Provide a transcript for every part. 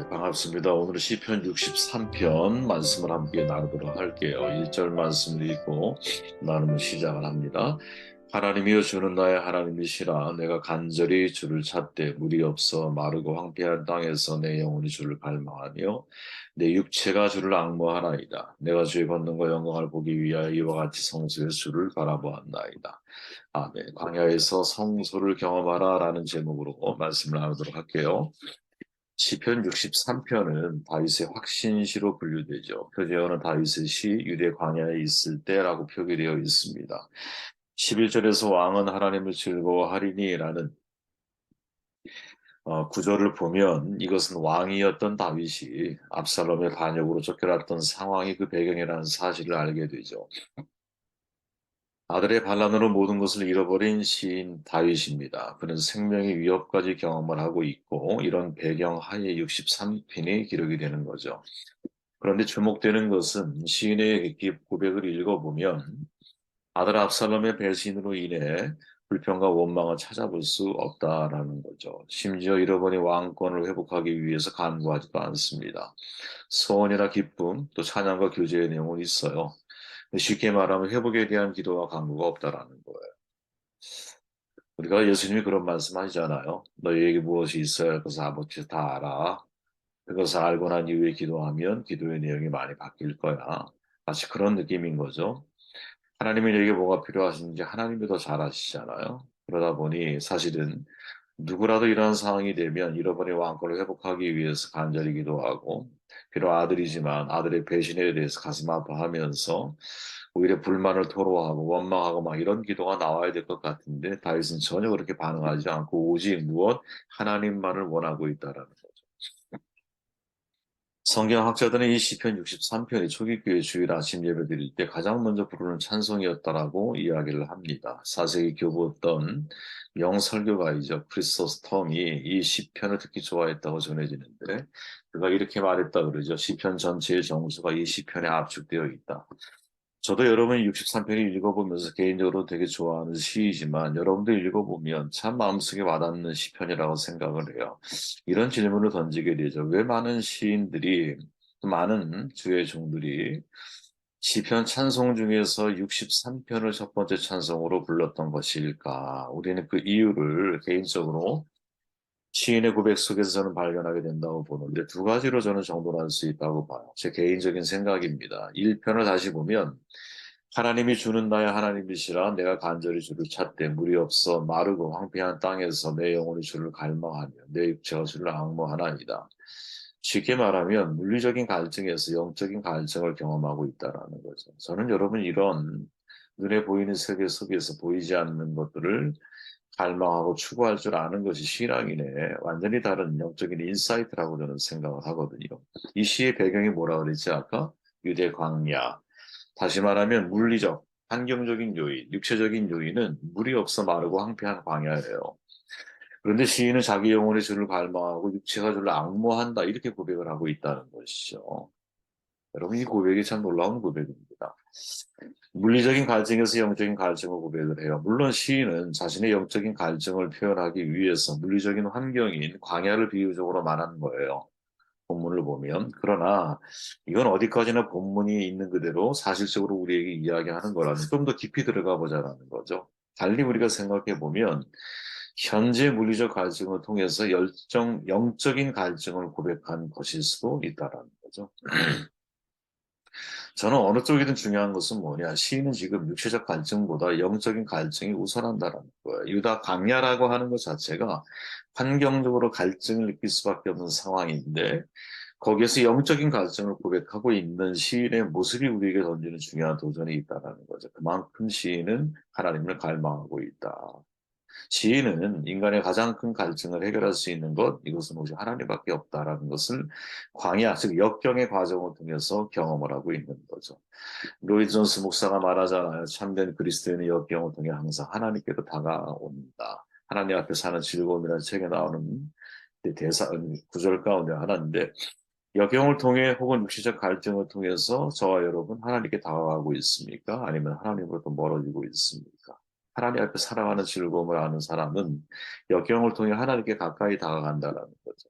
반갑습니다. 오늘은 시편 63편 말씀을 함께 나누도록 할게요. 1절 말씀을 읽고 나누면 시작을 합니다. 하나님이여 주는 나의 하나님이시라. 내가 간절히 주를 찾되 물이 없어 마르고 황폐한 땅에서 내 영혼이 주를 갈망하며 내 육체가 주를 앙모하나이다. 내가 주의 권능과 영광을 보기 위하여 이와 같이 성소에서 주를 바라보았나이다. 아멘. 광야에서 성소를 경험하라 라는 제목으로 말씀을 나누도록 할게요. 시편 63편은 다윗의 확신시로 분류되죠. 표제어는 다윗의 시 유대 광야에 있을 때라고 표기되어 있습니다. 11절에서 왕은 하나님을 즐거워하리니라는 구절을 보면 이것은 왕이었던 다윗이 압살롬의 반역으로 쫓겨났던 상황이 그 배경이라는 사실을 알게 되죠. 아들의 반란으로 모든 것을 잃어버린 시인 다윗입니다. 그는 생명의 위협까지 경험을 하고 있고 이런 배경 하에 63편이 기록이 되는 거죠. 그런데 주목되는 것은 시인의 고백을 읽어보면 아들 압살롬의 배신으로 인해 불평과 원망을 찾아볼 수 없다라는 거죠. 심지어 잃어버린 왕권을 회복하기 위해서 간구하지도 않습니다. 소원이나 기쁨, 또 찬양과 교제의 내용은 있어요. 쉽게 말하면 회복에 대한 기도와 간구가 없다라는 거예요. 우리가 예수님이 그런 말씀하시잖아요. 너희에게 무엇이 있어야 할 것을 아버지가 다 알아. 그것을 알고 난 이후에 기도하면 기도의 내용이 많이 바뀔 거야. 마치 그런 느낌인 거죠. 하나님이 내게 뭐가 필요하신지 하나님이 더 잘 아시잖아요. 그러다 보니 사실은 누구라도 이러한 상황이 되면 잃어버린 왕권을 회복하기 위해서 간절히 기도하고 비록 아들이지만 아들의 배신에 대해서 가슴 아파하면서 오히려 불만을 토로하고 원망하고 막 이런 기도가 나와야 될 것 같은데 다윗은 전혀 그렇게 반응하지 않고 오직 무엇 하나님만을 원하고 있다라는 거죠. 성경학자들은 이 시편 63편이 초기교회 주일 아침 예배 드릴 때 가장 먼저 부르는 찬송이었다라고 이야기를 합니다. 4세기 교부 어떤 명설교가이죠. 크리소스톰이 이 시편을 특히 좋아했다고 전해지는데 그가 이렇게 말했다 그러죠. 시편 전체의 정수가 이 시편에 압축되어 있다. 저도 여러분이 63편을 읽어보면서 개인적으로 되게 좋아하는 시이지만 여러분도 읽어보면 참 마음속에 와닿는 시편이라고 생각을 해요. 이런 질문을 던지게 되죠. 왜 많은 시인들이, 많은 주의 종들이 시편 찬송 중에서 63편을 첫 번째 찬송으로 불렀던 것일까? 우리는 그 이유를 개인적으로 시인의 고백 속에서 저는 발견하게 된다고 보는데 두 가지로 저는 정돈할 수 있다고 봐요. 제 개인적인 생각입니다. 1편을 다시 보면 하나님이 주는 나의 하나님이시라 내가 간절히 주를 찾되 물이 없어 마르고 황폐한 땅에서 내 영혼이 주를 갈망하며 내 육체가 주를 앙모하나이다. 쉽게 말하면 물리적인 갈증에서 영적인 갈증을 경험하고 있다라는 거죠. 저는 여러분 이런 눈에 보이는 세계 속에서 보이지 않는 것들을 갈망하고 추구할 줄 아는 것이 신앙이네. 완전히 다른 영적인 인사이트라고 저는 생각을 하거든요. 이 시의 배경이 뭐라 그랬지 아까? 유대 광야. 다시 말하면 물리적, 환경적인 요인, 육체적인 요인은 물이 없어 마르고 황폐한 광야예요. 그런데 시인은 자기 영혼의 주를 갈망하고 육체가 주를 앙모한다 이렇게 고백을 하고 있다는 것이죠. 여러분 이 고백이 참 놀라운 고백입니다. 물리적인 갈증에서 영적인 갈증을 고백을 해요. 물론 시인은 자신의 영적인 갈증을 표현하기 위해서 물리적인 환경인 광야를 비유적으로 말하는 거예요. 본문을 보면. 그러나 이건 어디까지나 본문이 있는 그대로 사실적으로 우리에게 이야기하는 거라면 좀 더 깊이 들어가 보자라는 거죠. 달리 우리가 생각해 보면 현재 물리적 갈증을 통해서 영적인 갈증을 고백한 것일 수도 있다라는 거죠. 저는 어느 쪽이든 중요한 것은 뭐냐. 시인은 지금 육체적 갈증보다 영적인 갈증이 우선한다는 거예요. 유다 강야라고 하는 것 자체가 환경적으로 갈증을 느낄 수밖에 없는 상황인데 거기에서 영적인 갈증을 고백하고 있는 시인의 모습이 우리에게 던지는 중요한 도전이 있다는 거죠. 그만큼 시인은 하나님을 갈망하고 있다. 지혜는 인간의 가장 큰 갈증을 해결할 수 있는 것, 이것은 오직 하나님밖에 없다라는 것을 광야, 즉 역경의 과정을 통해서 경험을 하고 있는 거죠. 로이 존스 목사가 말하잖아요. 참된 그리스도인의 역경을 통해 항상 하나님께로 다가온다. 하나님 앞에 사는 즐거움이라는 책에 나오는 대사, 구절 가운데 하나인데, 역경을 통해 혹은 육체적 갈등을 통해서 저와 여러분 하나님께 다가가고 있습니까? 아니면 하나님으로부터 멀어지고 있습니까? 하나님 앞에 살아가는 즐거움을 아는 사람은 역경을 통해 하나님께 가까이 다가간다는 거죠.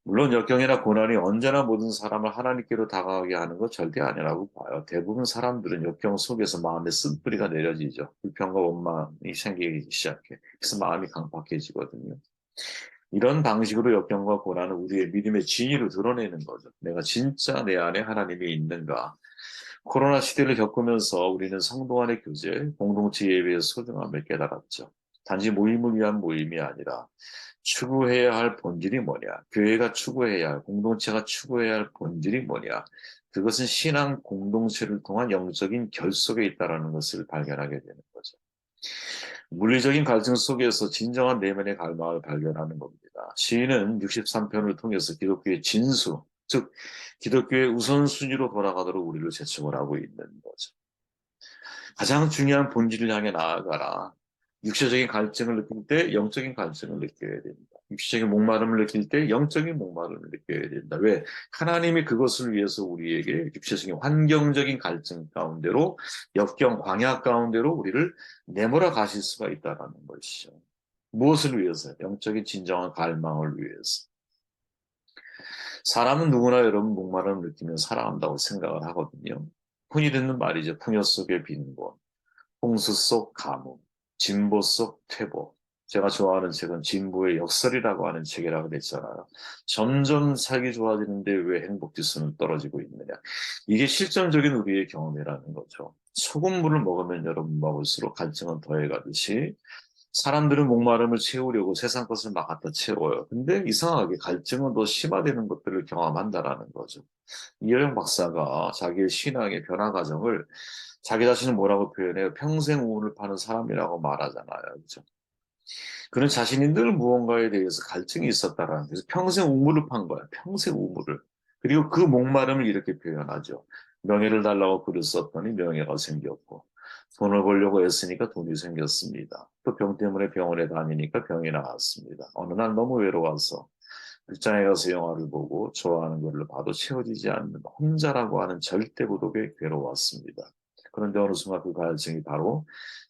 물론 역경이나 고난이 언제나 모든 사람을 하나님께로 다가가게 하는 것 절대 아니라고 봐요. 대부분 사람들은 역경 속에서 마음의 쓴뿌리가 내려지죠. 불평과 원망이 생기기 시작해. 그래서 마음이 강팍해지거든요. 이런 방식으로 역경과 고난은 우리의 믿음의 진위를 드러내는 거죠. 내가 진짜 내 안에 하나님이 있는가. 코로나 시대를 겪으면서 우리는 성도 간의 교제, 공동체 예배의 소중함을 깨달았죠. 단지 모임을 위한 모임이 아니라 추구해야 할 본질이 뭐냐? 교회가 추구해야 할, 공동체가 추구해야 할 본질이 뭐냐? 그것은 신앙 공동체를 통한 영적인 결속에 있다는 것을 발견하게 되는 거죠. 물리적인 갈증 속에서 진정한 내면의 갈망을 발견하는 겁니다. 시인은 63편을 통해서 기독교의 진수, 즉 기독교의 우선순위로 돌아가도록 우리를 재촉을 하고 있는 거죠. 가장 중요한 본질을 향해 나아가라. 육체적인 갈증을 느낄 때 영적인 갈증을 느껴야 됩니다. 육체적인 목마름을 느낄 때 영적인 목마름을 느껴야 된다. 왜? 하나님이 그것을 위해서 우리에게 육체적인 환경적인 갈증 가운데로 역경, 광야 가운데로 우리를 내몰아 가실 수가 있다는 것이죠. 무엇을 위해서? 영적인 진정한 갈망을 위해서. 사람은 누구나 여러분 목마름을 느끼면 살아간다고 생각을 하거든요. 흔히 듣는 말이죠. 풍요 속의 빈곤. 홍수 속 가뭄, 진보 속 퇴보. 제가 좋아하는 책은 진보의 역설이라고 하는 책이라고 됐잖아요. 점점 살기 좋아지는데 왜 행복 지수는 떨어지고 있느냐. 이게 실전적인 우리의 경험이라는 거죠. 소금물을 먹으면 여러분 먹을수록 갈증은 더해가듯이 사람들은 목마름을 채우려고 세상 것을 막 갖다 채워요. 근데 이상하게 갈증은 더 심화되는 것들을 경험한다라는 거죠. 이여영 박사가 자기의 신앙의 변화 과정을 자기 자신을 뭐라고 표현해요? 평생 우물을 파는 사람이라고 말하잖아요. 그죠? 그는 자신이 늘 무언가에 대해서 갈증이 있었다라는 그래서 평생 우물을 판 거야. 평생 우물을. 그리고 그 목마름을 이렇게 표현하죠. 명예를 달라고 글을 썼더니 명예가 생겼고 돈을 벌려고 애쓰니까 돈이 생겼습니다. 또 병 때문에 병원에 다니니까 병이 나았습니다. 어느 날 너무 외로워서 극장에 가서 영화를 보고 좋아하는 것을 봐도 채워지지 않는 혼자라고 하는 절대 고독에 괴로웠습니다. 그런데 어느 순간 그 갈증이 바로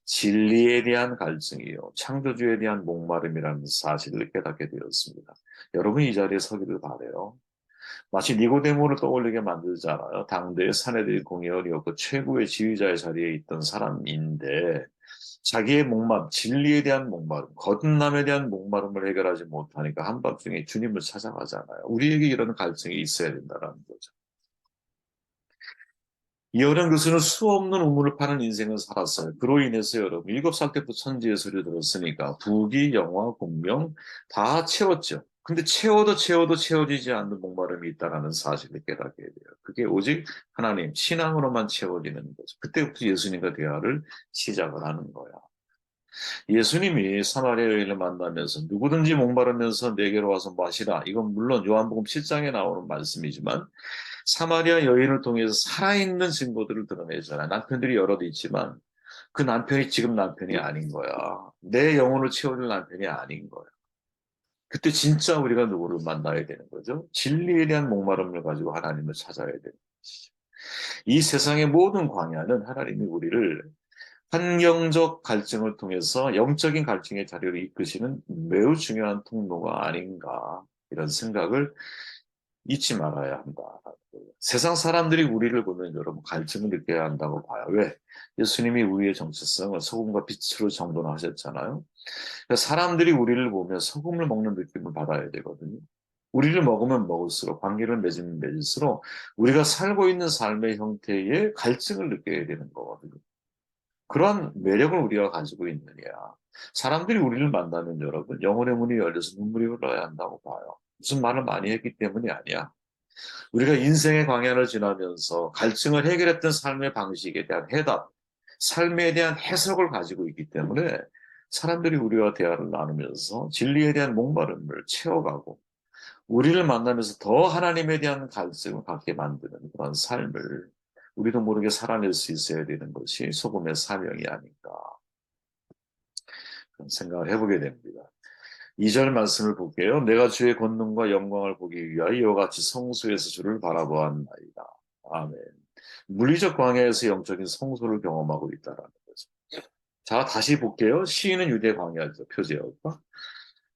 진리에 대한 갈증이요. 창조주에 대한 목마름이라는 사실을 깨닫게 되었습니다. 여러분 이 자리에 서기를 바래요. 마치 니고데모를 떠올리게 만들잖아요. 당대의 사내들이 공의원이었고 최고의 지휘자의 자리에 있던 사람인데 자기의 목마름, 진리에 대한 목마름, 거듭남에 대한 목마름을 해결하지 못하니까 한밤중에 주님을 찾아가잖아요. 우리에게 이런 갈증이 있어야 된다는 거죠. 이어른 교수는 수없는 우물을 파는 인생을 살았어요. 그로 인해서 여러분 7살 때부터 천지의 소리 들었으니까 부귀, 영화, 공명 다 채웠죠. 근데 채워도 채워지지 않는 목마름이 있다는 사실을 깨닫게 돼요. 그게 오직 하나님, 신앙으로만 채워지는 거죠. 그때부터 예수님과 대화를 시작을 하는 거야. 예수님이 사마리아 여인을 만나면서 누구든지 목마르면서 내게로 와서 마시라. 이건 물론 요한복음 7장에 나오는 말씀이지만 사마리아 여인을 통해서 살아있는 증거들을 드러내잖아요. 남편들이 여럿 있지만 그 남편이 지금 남편이 아닌 거야. 내 영혼을 채워줄 남편이 아닌 거야. 그때 진짜 우리가 누구를 만나야 되는 거죠? 진리에 대한 목마름을 가지고 하나님을 찾아야 되는 것이죠. 이 세상의 모든 광야는 하나님이 우리를 환경적 갈증을 통해서 영적인 갈증의 자리로 이끄시는 매우 중요한 통로가 아닌가 이런 생각을 잊지 말아야 한다. 세상 사람들이 우리를 보면 여러분 갈증을 느껴야 한다고 봐요. 왜? 예수님이 우리의 정체성을 소금과 빛으로 정돈하셨잖아요. 그러니까 사람들이 우리를 보면 소금을 먹는 느낌을 받아야 되거든요. 우리를 먹으면 먹을수록 관계를 맺으면 맺을수록 우리가 살고 있는 삶의 형태에 갈증을 느껴야 되는 거거든요. 그런 매력을 우리가 가지고 있느냐. 사람들이 우리를 만나면 여러분 영혼의 문이 열려서 눈물이 흘러야 한다고 봐요. 무슨 말을 많이 했기 때문이 아니야. 우리가 인생의 광야를 지나면서 갈증을 해결했던 삶의 방식에 대한 해답, 삶에 대한 해석을 가지고 있기 때문에 사람들이 우리와 대화를 나누면서 진리에 대한 목마름을 채워가고 우리를 만나면서 더 하나님에 대한 갈증을 갖게 만드는 그런 삶을 우리도 모르게 살아낼 수 있어야 되는 것이 소금의 사명이 아닌가 그런 생각을 해보게 됩니다. 2절 말씀을 볼게요. 내가 주의 권능과 영광을 보기 위하여 이와 같이 성소에서 주를 바라보았나이다. 아멘. 물리적 광야에서 영적인 성소를 경험하고 있다라는 거죠. 자, 다시 볼게요. 시인은 유대 광야죠. 표제어가.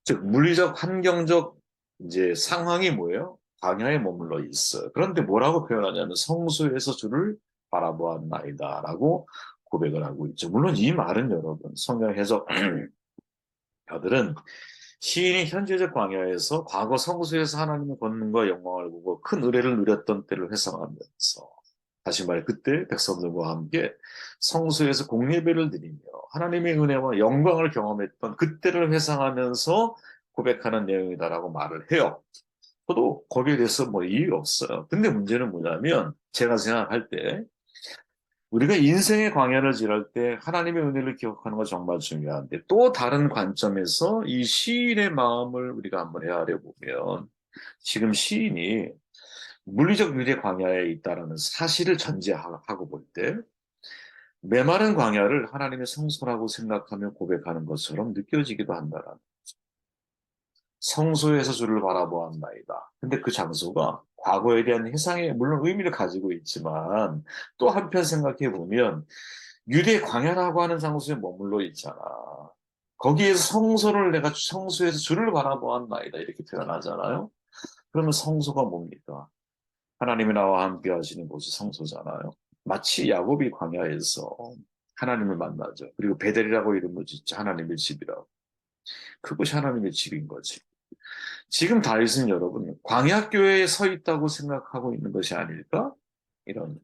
즉 물리적 환경적 이제 상황이 뭐예요? 광야에 머물러 있어요. 그런데 뭐라고 표현하냐면 성소에서 주를 바라보았나이다라고 고백을 하고 있죠. 물론 이 말은 여러분 성경 해석가들은 시인이 현재적 광야에서 과거 성소에서 하나님의 권능과 영광을 보고 큰 의뢰를 누렸던 때를 회상하면서 다시 말해 그때 백성들과 함께 성소에서 공예배를 드리며 하나님의 은혜와 영광을 경험했던 그때를 회상하면서 고백하는 내용이다라고 말을 해요. 저도 거기에 대해서 뭐 이유 없어요. 근데 문제는 뭐냐면 제가 생각할 때 우리가 인생의 광야를 지날 때 하나님의 은혜를 기억하는 거 정말 중요한데 또 다른 관점에서 이 시인의 마음을 우리가 한번 헤아려 보면 지금 시인이 물리적 유대 광야에 있다라는 사실을 전제하고 볼 때 메마른 광야를 하나님의 성소라고 생각하며 고백하는 것처럼 느껴지기도 한다라는 성소에서 주를 바라보았나이다. 근데 그 장소가 과거에 대한 해상의 물론 의미를 가지고 있지만 또 한편 생각해 보면 유대 광야라고 하는 장소에 머물러 있잖아. 거기에서 성소를 내가 성소에서 주를 바라보았나이다 이렇게 표현하잖아요. 그러면 성소가 뭡니까? 하나님이 나와 함께 하시는 곳이 성소잖아요. 마치 야곱이 광야에서 하나님을 만나죠. 그리고 베델이라고 이름을 짓죠. 하나님의 집이라고. 그것이 하나님의 집인 거지. 지금 다윗은 여러분 광야교회에 서 있다고 생각하고 있는 것이 아닐까? 이런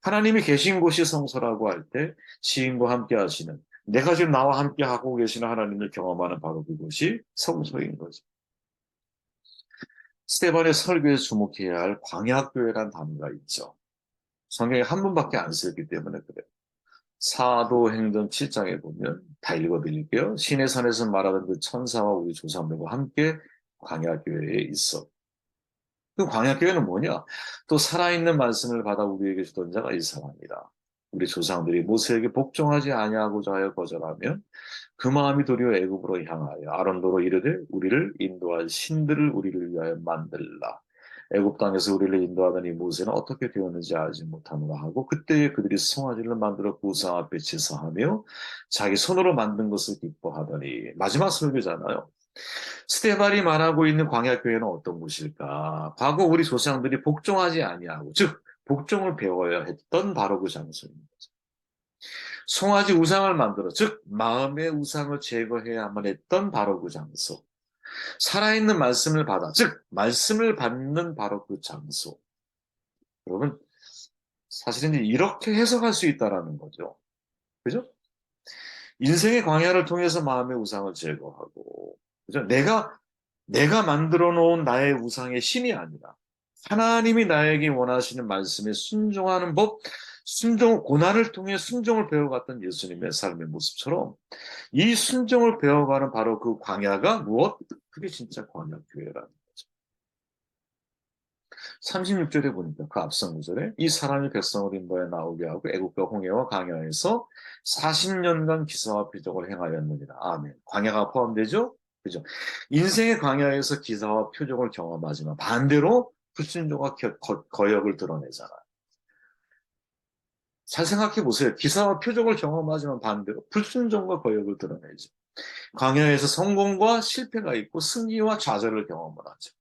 하나님이 계신 곳이 성소라고 할 때 시인과 함께 하시는 내가 지금 나와 함께 하고 계시는 하나님을 경험하는 바로 그곳이 성소인 거죠. 스테반의 설교에 주목해야 할 광야교회란 단어가 있죠. 성경에 한 번밖에 안 쓰였기 때문에 그래요. 사도행전 7장에 보면 다 읽어드릴게요. 시내 산에서 말하던 그 천사와 우리 조상들과 함께 광야교회에 있어. 그 광야교회는 뭐냐? 또 살아있는 말씀을 받아 우리에게 주던 자가 이 사람이다. 우리 조상들이 모세에게 복종하지 아니하고자 하여 거절하면 그 마음이 도리어 애굽으로 향하여 아론도로 이르되 우리를 인도할 신들을 우리를 위하여 만들라. 애굽 땅에서 우리를 인도하던 이 모세는 어떻게 되었는지 알지 못하노라 하고 그때에 그들이 송아지를 만들어 우상 앞에 제사하며 자기 손으로 만든 것을 기뻐하더니 마지막 설교잖아요. 스테반이 말하고 있는 광야교회는 어떤 곳일까? 과거 우리 조상들이 복종하지 아니하고 즉 복종을 배워야 했던 바로 그 장소입니다. 송아지 우상을 만들어 즉 마음의 우상을 제거해야만 했던 바로 그 장소. 살아있는 말씀을 받아 즉 말씀을 받는 바로 그 장소. 여러분 사실은 이렇게 해석할 수 있다라는 거죠. 그죠? 인생의 광야를 통해서 마음의 우상을 제거하고 그죠? 내가 만들어 놓은 나의 우상의 신이 아니라 하나님이 나에게 원하시는 말씀에 순종하는 법, 고난을 통해 순종을 배워갔던 예수님의 삶의 모습처럼 이 순종을 배워가는 바로 그 광야가 무엇? 그게 진짜 광야교회라는 거죠. 36절에 보니까 그 앞선 구절에 이 사람이 백성을 인도에 나오게 하고 애국과 홍해와 광야에서 40년간 기사와 표적을 행하였느니라. 아멘. 광야가 포함되죠? 그죠? 인생의 광야에서 기사와 표적을 경험하지만 반대로 불순종과 거역을 드러내잖아요. 잘 생각해 보세요. 기사와 표적을 경험하지만 반대로 불순종과 거역을 드러내죠. 광야에서 성공과 실패가 있고 승리와 좌절을 경험을 하죠.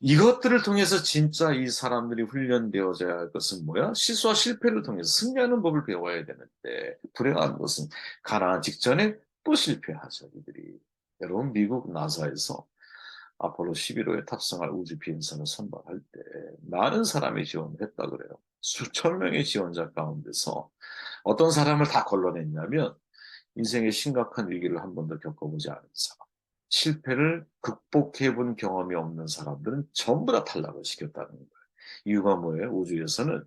이것들을 통해서 진짜 이 사람들이 훈련되어져야 할 것은 뭐야? 실수와 실패를 통해서 승리하는 법을 배워야 되는데 불행한 것은 가나안 직전에 또 실패하죠. 이들이. 여러분 미국 나사에서 아폴로 11호에 탑승할 우주 비행선을 선발할 때 많은 사람이 지원을 했다 그래요. 수천 명의 지원자 가운데서 어떤 사람을 다 걸러냈냐면 인생의 심각한 위기를 한 번도 겪어보지 않은 사람. 실패를 극복해 본 경험이 없는 사람들은 전부 다 탈락을 시켰다는 거예요. 이유가 뭐예요? 우주에서는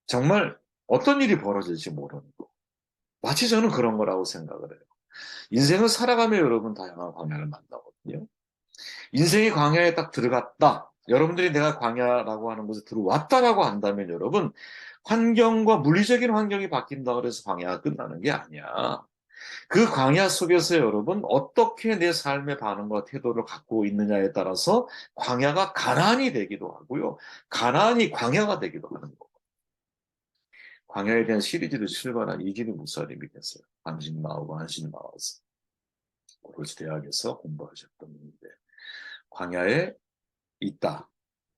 정말 어떤 일이 벌어질지 모르는 거. 마치 저는 그런 거라고 생각을 해요. 인생을 살아가며 여러분 다양한 광야를 만나거든요. 인생이 광야에 딱 들어갔다. 여러분들이 내가 광야라고 하는 곳에 들어왔다라고 한다면 여러분 환경과 물리적인 환경이 바뀐다 그래서 광야가 끝나는 게 아니야. 그 광야 속에서 여러분 어떻게 내 삶의 반응과 태도를 갖고 있느냐에 따라서 광야가 가나안이 되기도 하고요. 가나안이 광야가 되기도 하는 거고. 광야에 대한 시리즈를 출간한 이진우 목사님이 됐어요. 당신 나오고 한신 나와서. 오로지 대학에서 공부하셨던 분인데 광야에 있다.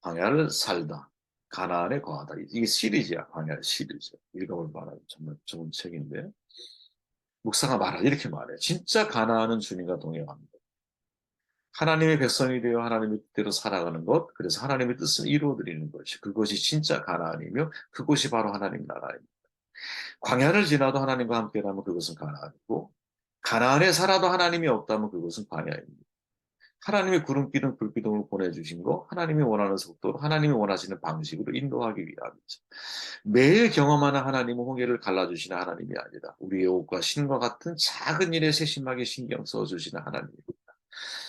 광야를 살다. 가나안에 거하다. 이게 시리즈야. 광야의 시리즈. 읽어볼 만한 정말 좋은 책인데 묵상하 마라 이렇게 말해. 진짜 가나안은 주님과 동행합니다. 하나님의 백성이 되어 하나님의 뜻대로 살아가는 것, 그래서 하나님의 뜻을 이루어드리는 것이 그것이 진짜 가나안이며 그것이 바로 하나님 나라입니다. 광야를 지나도 하나님과 함께라면 그것은 가나안이고 가나안에 살아도 하나님이 없다면 그것은 광야입니다. 하나님의 구름기둥, 불기둥을 보내주신 거, 하나님이 원하는 속도로, 하나님이 원하시는 방식으로 인도하기 위함이죠. 매일 경험하는 하나님은 홍해를 갈라주시는 하나님이 아니라 우리의 옷과 신과 같은 작은 일에 세심하게 신경 써주시는 하나님입니다.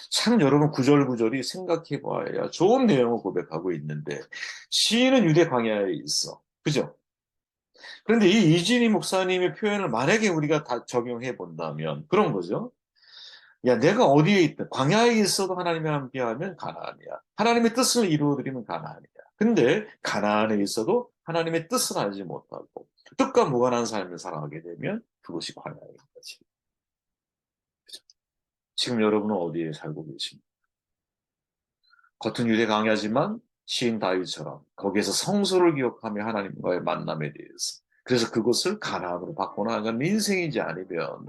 참 여러분 구절구절이 생각해 봐야 좋은 내용을 고백하고 있는데 시인은 유대 광야에 있어. 그죠? 그런데 이 이진희 목사님의 표현을 만약에 우리가 다 적용해 본다면 그런 거죠. 야, 내가 어디에 있든 광야에 있어도 하나님이 함께하면 가나안이야. 하나님의 뜻을 이루어드리면 가나안이야. 근데 가나안에 있어도 하나님의 뜻을 알지 못하고 뜻과 무관한 삶을 살아가게 되면 그것이 광야인 거지. 지금 여러분은 어디에 살고 계십니까? 겉은 유대 광야지만 시인 다윗처럼 거기에서 성소를 기억하며 하나님과의 만남에 대해서 그래서 그것을 가나안으로 바꿔나가는 인생이지 아니면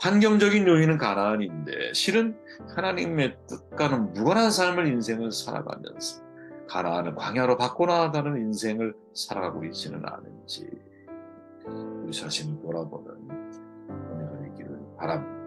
환경적인 요인은 가나안인데 실은 하나님의 뜻과는 무관한 삶을 인생을 살아가면서 가나안을 광야로 바꿔나가는 인생을 살아가고 있지는 않은지 우리 자신을 돌아보는 은혜가 있기를 바랍니다.